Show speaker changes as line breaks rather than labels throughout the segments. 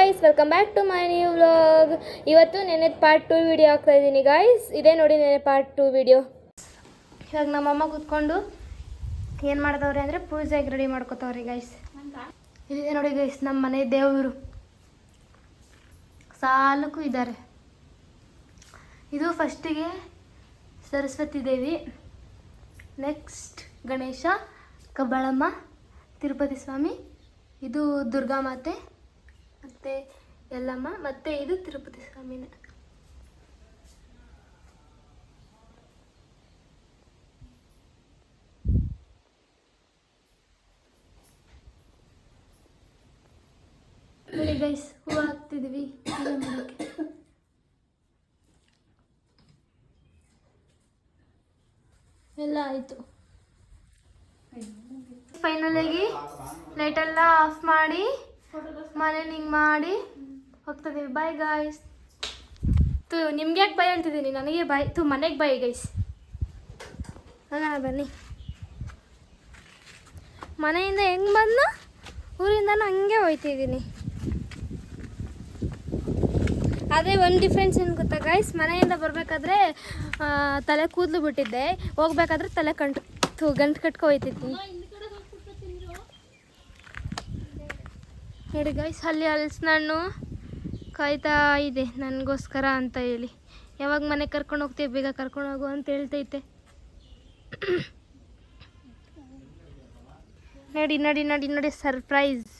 Guys, welcome back to my new vlog. ಇವತ್ತು ನೆನೆ part 2 video ಹಾಕ್ತಾ ಇದ್ದೀನಿ ಗಾಯ್ಸ್. ಇದೇ ನೋಡಿ ನೆನೆ ಪಾರ್ಟ್ 2 ವಿಡಿಯೋ. ಇವಾಗ ನಮ್ಮಮ್ಮ ಕೂತ್ಕೊಂಡು ಏನು ಮಾಡ್ದವ್ರೆ ಅಂದರೆ ಪೂಜೆಗೆ ರೆಡಿ ಮಾಡ್ಕೋತವ್ರಿ ಗೈಸ್. ಇಲ್ಲಿದೆ ನೋಡಿ ಗೈಸ್, ನಮ್ಮ ಮನೆ ದೇವರು ಸಾಲಕ್ಕೂ ಇದ್ದಾರೆ. ಇದು ಫಸ್ಟಿಗೆ ಸರಸ್ವತಿ ದೇವಿ, ನೆಕ್ಸ್ಟ್ ಗಣೇಶ, ಕಬ್ಬಾಳಮ್ಮ, ತಿರುಪತಿ ಸ್ವಾಮಿ, ಇದು ದುರ್ಗಾ ಮಾತೆ, ಮತ್ತು ಎಲ್ಲಮ್ಮ, ಮತ್ತು ಇದು ತಿರುಪತಿ ಸ್ವಾಮಿನೇ. ನೋಡಿ ಗೈಸ್, ಹೂವು ಹಾಕ್ತಿದ್ದೀವಿ ಪೂಜೆ ಮಾಡೋಕ್ಕೆ. ಎಲ್ಲ ಆಯಿತು. ಫೈನಲಾಗಿ ಲೈಟೆಲ್ಲ ಆಫ್ ಮಾಡಿ ಮನೆ ಹಿಂಗೆ ಮಾಡಿ ಹೋಗ್ತಿದ್ದೀವಿ. Bye guys. ನಿಮ್ಗೆ ಯಾಕೆ ಬಾಯ್ ಅಂತಿದ್ದೀನಿ, ನನಗೆ ಬಾಯ್ ಮನೆಗೆ ಬಾಯ್ ಗೈಸ್. ಹಾಂ ಬನ್ನಿ. ಮನೆಯಿಂದ ಹೆಂಗೆ ಬಂದ ಊರಿಂದನೂ ಹಂಗೆ ಹೋಯ್ತಿದ್ದೀನಿ. ಅದೇ ಒಂದು ಡಿಫ್ರೆನ್ಸ್ ಏನು ಗೊತ್ತಾ ಗೈಸ್, ಮನೆಯಿಂದ ಬರಬೇಕಾದ್ರೆ ತಲೆ ಕೂದಲು ಬಿಟ್ಟಿದ್ದೆ, ಹೋಗ್ಬೇಕಾದ್ರೆ ತಲೆ ಗಂಟು ಕಟ್ಕೊ ಹೋಯ್ತಿದ್ವಿ. ನೋಡಿ ಗೈಸ್, ಅಲ್ಲಿ ಹಲಸಿನಣ್ಣು ಕಾಯ್ತಾ ಇದೆ ನನಗೋಸ್ಕರ ಅಂತ ಹೇಳಿ. ಯಾವಾಗ ಮನೆಗೆ ಕರ್ಕೊಂಡು ಹೋಗ್ತೀವಿ, ಬೇಗ ಕರ್ಕೊಂಡು ಹೋಗು ಅಂತ ಹೇಳ್ತೈತೆ. ನೋಡಿ ನೋಡಿ ನೋಡಿ ನೋಡಿ ಸರ್ಪ್ರೈಸ್.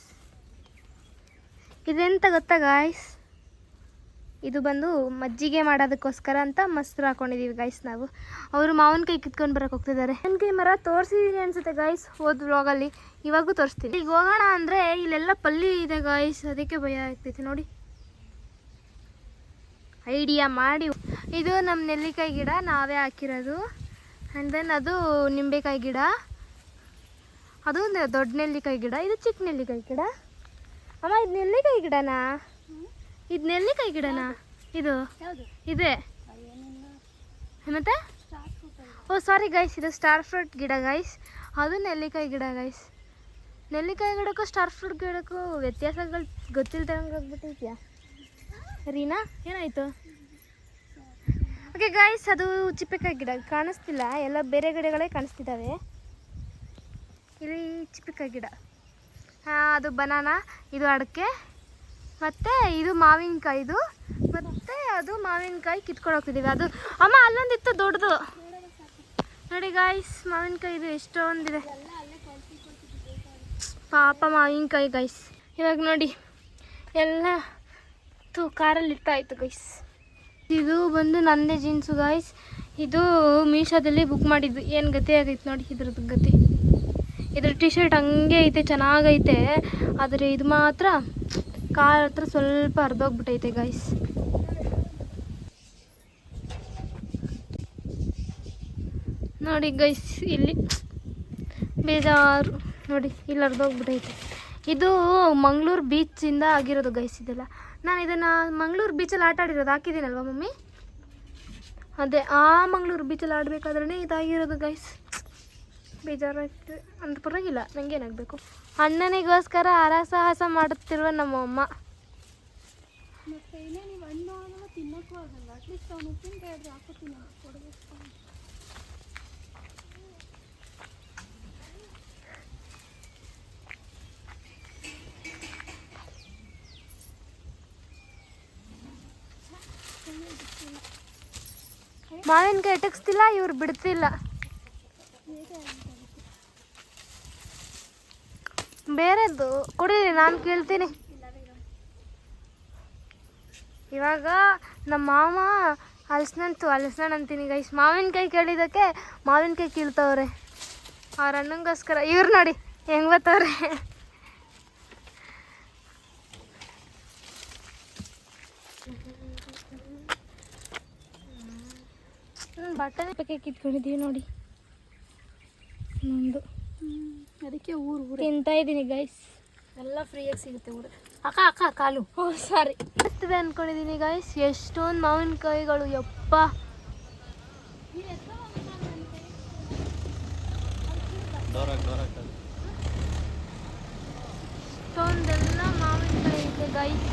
ಇದೆಂತ ಗೊತ್ತಾ ಗಾಯ್ಸ್, ಇದು ಬಂದು ಮಜ್ಜಿಗೆ ಮಾಡೋದಕ್ಕೋಸ್ಕರ ಅಂತ ಮೊಸರು ಹಾಕೊಂಡಿದ್ದೀವಿ ಗೈಸ್ ನಾವು. ಅವರು ಮಾವಿನಕಾಯಿ ಕಿತ್ಕೊಂಡು ಬರೋಕೆ ಹೋಗ್ತಿದ್ದಾರೆ. ಮಾವಿನಕಾಯಿ ಮರ ತೋರಿಸಿದೀನಿ ಅನ್ಸುತ್ತೆ ಗೈಸ್ ಹೋದ ವ್ಲಾಗಲ್ಲಿ, ಇವಾಗೂ ತೋರಿಸ್ತೀನಿ. ಈಗ ಹೋಗೋಣ ಅಂದರೆ ಇಲ್ಲೆಲ್ಲ ಪಲ್ಲಿ ಇದೆ ಗಾಯ್ಸ್, ಅದಕ್ಕೆ ಭಯ ಆಗ್ತೈತೆ. ನೋಡಿ ಐಡಿಯಾ ಮಾಡಿ. ಇದು ನಮ್ಮ ನೆಲ್ಲಿಕಾಯಿ ಗಿಡ ನಾವೇ ಹಾಕಿರೋದು. ಆ್ಯಂಡ್ ದೆನ್ ಅದು ನಿಂಬೆಕಾಯಿ ಗಿಡ, ಅದು ದೊಡ್ಡ ನೆಲ್ಲಿಕಾಯಿ ಗಿಡ, ಇದು ಚಿಕ್ಕ ನೆಲ್ಲಿಕಾಯಿ ಗಿಡ. ಅಮ್ಮ ಇದು ನೆಲ್ಲಿಕಾಯಿ ಗಿಡನಾ? ಇದು ನೆಲ್ಲಿಕಾಯಿ ಗಿಡನಾ? ಇದು ಇದೆ ಮತ್ತೆ? ಓ ಸಾರಿ ಗೈಸ್, ಇದು ಸ್ಟಾರ್ ಫ್ರೂಟ್ ಗಿಡ ಗೈಸ್, ಅದು ನೆಲ್ಲಿಕಾಯಿ ಗಿಡ ಗೈಸ್. ನೆಲ್ಲಿಕಾಯಿ ಗಿಡಕ್ಕೂ ಸ್ಟಾರ್ ಫ್ರೂಟ್ ಗಿಡಕ್ಕೂ ವ್ಯತ್ಯಾಸಗಳು ಗೊತ್ತಿಲ್ದಂಗೆ ಆಗ್ಬಿಟ್ಟಿದ್ಯಾ ರೀನಾ? ಏನಾಯಿತು? ಓಕೆ ಗೈಸ್, ಅದು ಚಿಪ್ಪೆಕಾಯಿ ಗಿಡ ಕಾಣಿಸ್ತಿಲ್ಲ, ಎಲ್ಲ ಬೇರೆ ಗಿಡಗಳೇ ಕಾಣಿಸ್ತಿದ್ದಾವೆ. ಇಲ್ಲಿ ಚಿಪ್ಪೆಕಾಯಿ ಗಿಡ, ಅದು ಬನಾನಾ, ಇದು ಅಡಿಕೆ, ಮತ್ತು ಇದು ಮಾವಿನಕಾಯಿದು, ಮತ್ತು ಅದು ಮಾವಿನಕಾಯಿ ಕಿತ್ಕೊಂಡು ಹೋಗ್ತಿದ್ದೀವಿ. ಅದು ಅಮ್ಮ ಅಲ್ಲೊಂದಿತ್ತು ದೊಡ್ಡದು ನೋಡಿ ಗಾಯ್ಸ್, ಮಾವಿನಕಾಯಿ ಇದು ಎಷ್ಟೊಂದಿದೆ ಪಾಪ ಮಾವಿನಕಾಯಿ ಗೈಸ್. ಇವಾಗ ನೋಡಿ ಎಲ್ಲ ಕಾರಲ್ಲಿ ಇಟ್ಟಾಯಿತು ಗೈಸ್. ಇದು ಬಂದು ನಂದೇ ಜೀನ್ಸು ಗಾಯ್ಸ್, ಇದು ಮೀಶೋದಲ್ಲಿ ಬುಕ್ ಮಾಡಿದ್ದು. ಏನು ಗತಿ ಆಗೈತೆ ನೋಡಿ ಇದ್ರದ್ದು ಗತಿ. ಇದ್ರ ಟಿ ಶರ್ಟ್ ಹಂಗೆ ಐತೆ, ಚೆನ್ನಾಗೈತೆ, ಆದರೆ ಇದು ಮಾತ್ರ ಕಾರ್ ಹತ್ರ ಸ್ವಲ್ಪ ಹರಿದೋಗ್ಬಿಟ್ಟೈತೆ ಗೈಸ್. ನೋಡಿ ಗೈಸ್, ಇಲ್ಲಿ ಬೇಜಾರು ನೋಡಿ, ಇಲ್ಲಿ ಹರಿದೋಗ್ಬಿಟ್ಟೈತೆ. ಇದು ಮಂಗಳೂರು ಬೀಚಿಂದ ಆಗಿರೋದು ಗೈಸ್ ಇದೆಲ್ಲ. ನಾನು ಇದನ್ನು ಮಂಗಳೂರು ಬೀಚಲ್ಲಿ ಆಟ ಆಡಿರೋದು ಹಾಕಿದ್ದೀನಲ್ವ ಮಮ್ಮಿ? ಅದೇ ಆ ಮಂಗಳೂರು ಬೀಚಲ್ಲಿ ಆಡಬೇಕಾದ್ರೇ ಇದಾಗಿರೋದು ಗೈಸ್. ಬೇಜಾರಾಗ್ತದೆ ಅಂತ. ಪರವಾಗಿಲ್ಲ, ನನಗೇನಾಗಬೇಕು. ಅಣ್ಣನಿಗೋಸ್ಕರ ಹರಸಾಹಸ ಮಾಡುತ್ತಿರುವ ನಮ್ಮಮ್ಮ. ಮಾವಿನಕಾಯಿ ಎಟಕ್ಸ್ತಿಲ್ಲ, ಇವ್ರು ಬಿಡ್ತಿಲ್ಲ. ಬೇರೆದ್ದು ಕೊಡಿರಿ, ನಾನು ಕೇಳ್ತೀನಿ. ಇವಾಗ ನಮ್ಮ ಮಾಮ ಹಲಸಿನಣ್ಣು ಅಂತೀನಿ ಗೈಸ್, ಮಾವಿನಕಾಯಿ ಕೇಳಿದ್ದಕ್ಕೆ ಮಾವಿನಕಾಯಿ ಕೀಳ್ತವ್ರೆ ಅವ್ರ ಅಣ್ಣಂಗೋಸ್ಕರ. ಇವ್ರು ನೋಡಿ ಹೆಂಗೆ ಬರ್ತವ್ರೆ. ಬಟ್ಟೆ ಬೇಕೆ ಕಿತ್ಕೊಂಡಿದ್ದೀವಿ ನೋಡಿ ನಮ್ಮದು. ಅದಕ್ಕೆ ಊರು ತಿಂತಾ ಇದ್ದೀನಿ ಗೈಸ್, ಎಲ್ಲ ಫ್ರೀಯಾಗಿ ಸಿಗುತ್ತೆ ಊರು. ಅಕ್ಕ ಕಾಲು, ಓ ಸಾರಿ ಆಗ್ತದೆ ಅಂದ್ಕೊಂಡಿದ್ದೀನಿ ಗೈಸ್. ಎಷ್ಟೊಂದು ಮಾವಿನಕಾಯಿಗಳು, ಯಪ್ಪ. ಇಷ್ಟೊಂದೆಲ್ಲ ಮಾವಿನಕಾಯಿ ಇದೆ ಗೈಸ್.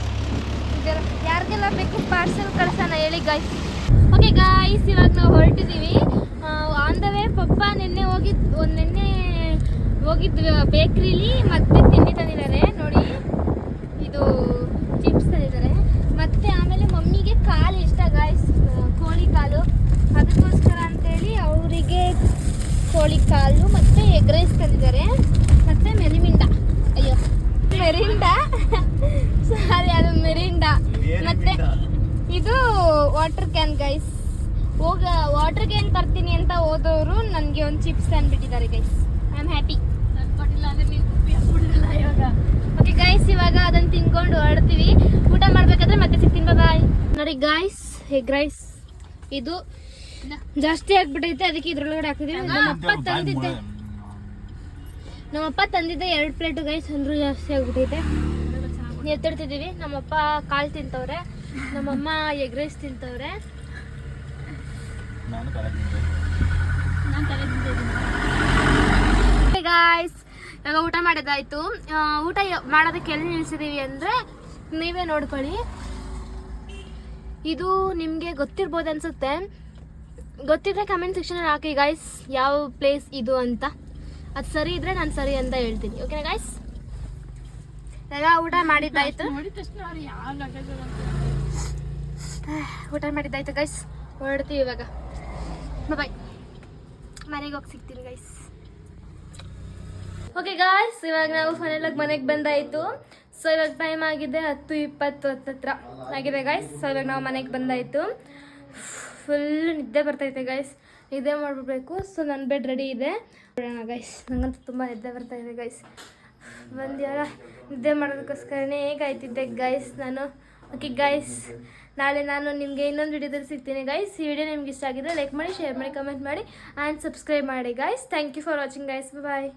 ಯಾರಿಗೆಲ್ಲ ಬೇಕು ಪಾರ್ಸೆಲ್ ಕಳ್ಸೋಣ ಹೇಳಿ ಗಾಯ್ಸ್. ಓಕೆ ಗಾಯ್ಸ್, ಇವಾಗ ನಾವು ಹೊರಟಿದ್ದೀವಿ. ಆನ್ ದ ವೇ ಪಪ್ಪ ನಿನ್ನೆ ಹೋಗಿದ್ವಿ ಬೇಕ್ರಿಲಿ, ಮತ್ತೆ ತಿಂಡಿ ತಂದಿದ್ದಾರೆ ನೋಡಿ. ಇದು ಚಿಪ್ಸ್ ತಂದಿದ್ದಾರೆ. ಮತ್ತೆ ಆಮೇಲೆ ಮಮ್ಮಿಗೆ ಕಾಲು ಇಷ್ಟ ಗಾಯ್ಸ್, ಕೋಳಿ ಕಾಲು. ಅದಕ್ಕೋಸ್ಕರ ಅಂತೇಳಿ ಅವರಿಗೆ ಕೋಳಿ ಕಾಲು ಮತ್ತು ಎಗ್ ರೈಸ್ ತಂದಿದ್ದಾರೆ. ಮತ್ತು ಮೆರಿಂಡಾ ಸಾರಿ, ಅದು ಮೆರಿಂಡಾ. ಮತ್ತು ಇದು water can guys. Water can ತರ್ತೀನಿ ಅಂತ ಹೋದವರು ನನಗೆ ಒಂದು ಚಿಪ್ಸ್ ತಂದುಬಿಟ್ಟಿದ್ದಾರೆ guys. I am happy. Okay guys, ಇವಾಗ ಅದನ್ನು ತಿನ್ಕೊಂಡು ಹೊರಡ್ತೀವಿ. ಊಟ ಮಾಡಬೇಕಾದ್ರೆ ಮತ್ತೆ ಸಿಗ್ತೀನಿ, ಬಾಯ್. ನೋಡಿ ಗಾಯ್ಸ್, ಎಗ್ ರೈಸ್ ಇದು ಜಾಸ್ತಿ ಆಗ್ಬಿಟ್ಟೈತೆ, ಅದಕ್ಕೆ ಇದ್ರೊಳಗಡೆ ಹಾಕಿದೀವಿ. ನಮ್ಮಪ್ಪ ತಂದಿದ್ದೆ 2 ಪ್ಲೇಟು ಗೈಸ್, ಅಂದ್ರೂ ಜಾಸ್ತಿ ಆಗ್ಬಿಟ್ಟೈತೆ. ಎತ್ತಿಡ್ತಿದ್ದೀವಿ. ನಮ್ಮಪ್ಪ ಕಾಲು ತಿಂತವ್ರೆ, ನಮ್ಮಮ್ಮ ಎಗ್ ರೈಸ್ ತಿಂತವ್ರೆ. ಗಾಯ್ಸ್, ಇವಾಗ ಊಟ ಮಾಡೋದಾಯ್ತು. ಊಟ ಮಾಡೋದಕ್ಕೆ ಎಲ್ಲಿ ನಿಲ್ಸಿದೀವಿ ಅಂದರೆ ನೀವೇ ನೋಡ್ಕೊಳ್ಳಿ. ಇದು ನಿಮಗೆ ಗೊತ್ತಿರ್ಬೋದು ಅನ್ಸುತ್ತೆ. ಗೊತ್ತಿದ್ರೆ ಕಮೆಂಟ್ ಸೆಕ್ಷನಲ್ಲಿ ಹಾಕಿ ಗಾಯ್ಸ್, ಯಾವ ಪ್ಲೇಸ್ ಇದು ಅಂತ. ಅದು ಸರಿ ಇದ್ರೆ ನಾನು ಸರಿ ಅಂತ ಹೇಳ್ತೀನಿ. ಓಕೆನಾ ಗಾಯ್ಸ್? ಇವಾಗ ಊಟ ಮಾಡಿದ್ದಾಯ್ತು. ಊಟ ಮಾಡಿದ್ದಾಯ್ತು ಗೈಸ್, ಹೊರಡ್ತೀವಿ ಇವಾಗ. ಬಾಯ್, ಮನೆಗೆ ಹೋಗಿ ಸಿಗ್ತೀನಿ ಗೈಸ್. ಓಕೆ ಗಾಯ್ಸ್, ಇವಾಗ ನಾವು ಫೈನಲಾಗಿ ಮನೆಗೆ ಬಂದಾಯಿತು. ಸೊ ಇವಾಗ ಟೈಮ್ ಆಗಿದೆ 10:20 ಹತ್ರ ಆಗಿದೆ ಗೈಸ್. ಸೊ ಇವಾಗ ನಾವು ಮನೆಗೆ ಬಂದಾಯಿತು. ಫುಲ್ ನಿದ್ದೆ ಬರ್ತೈತೆ ಗೈಸ್, ನಿದ್ದೆ ಮಾಡಿಬಿಡ್ಬೇಕು. ಸೊ ನನ್ನ ಬೆಡ್ ರೆಡಿ ಇದೆ, ಬಿಡೋಣ ಗೈಸ್. ನನಗಂತೂ ತುಂಬ ನಿದ್ದೆ ಬರ್ತಾಯಿದೆ ಗೈಸ್. ಬಂದ್ಯಾರ ನಿದ್ದೆ ಮಾಡೋದಕ್ಕೋಸ್ಕರನೇ ಹೇಗಾಯ್ತಿದ್ದೆ ಗೈಸ್ ನಾನು. ಓಕೆ ಗೈಸ್, ನಾಳೆ ನಾನು ನಿಮಗೆ ಇನ್ನೊಂದು ವಿಡಿಯೋದಲ್ಲಿ ಸಿಗ್ತೀನಿ ಗೈಸ್. ಈ ವಿಡಿಯೋ ನಿಮ್ಗೆ ಇಷ್ಟ ಆಗಿದ್ರೆ ಲೈಕ್ ಮಾಡಿ, ಶೇರ್ ಮಾಡಿ, ಕಮೆಂಟ್ ಮಾಡಿ ಆ್ಯಂಡ್ ಸಬ್ಸ್ಕ್ರೈಬ್ ಮಾಡಿ guys. Thank you for watching guys. Bye.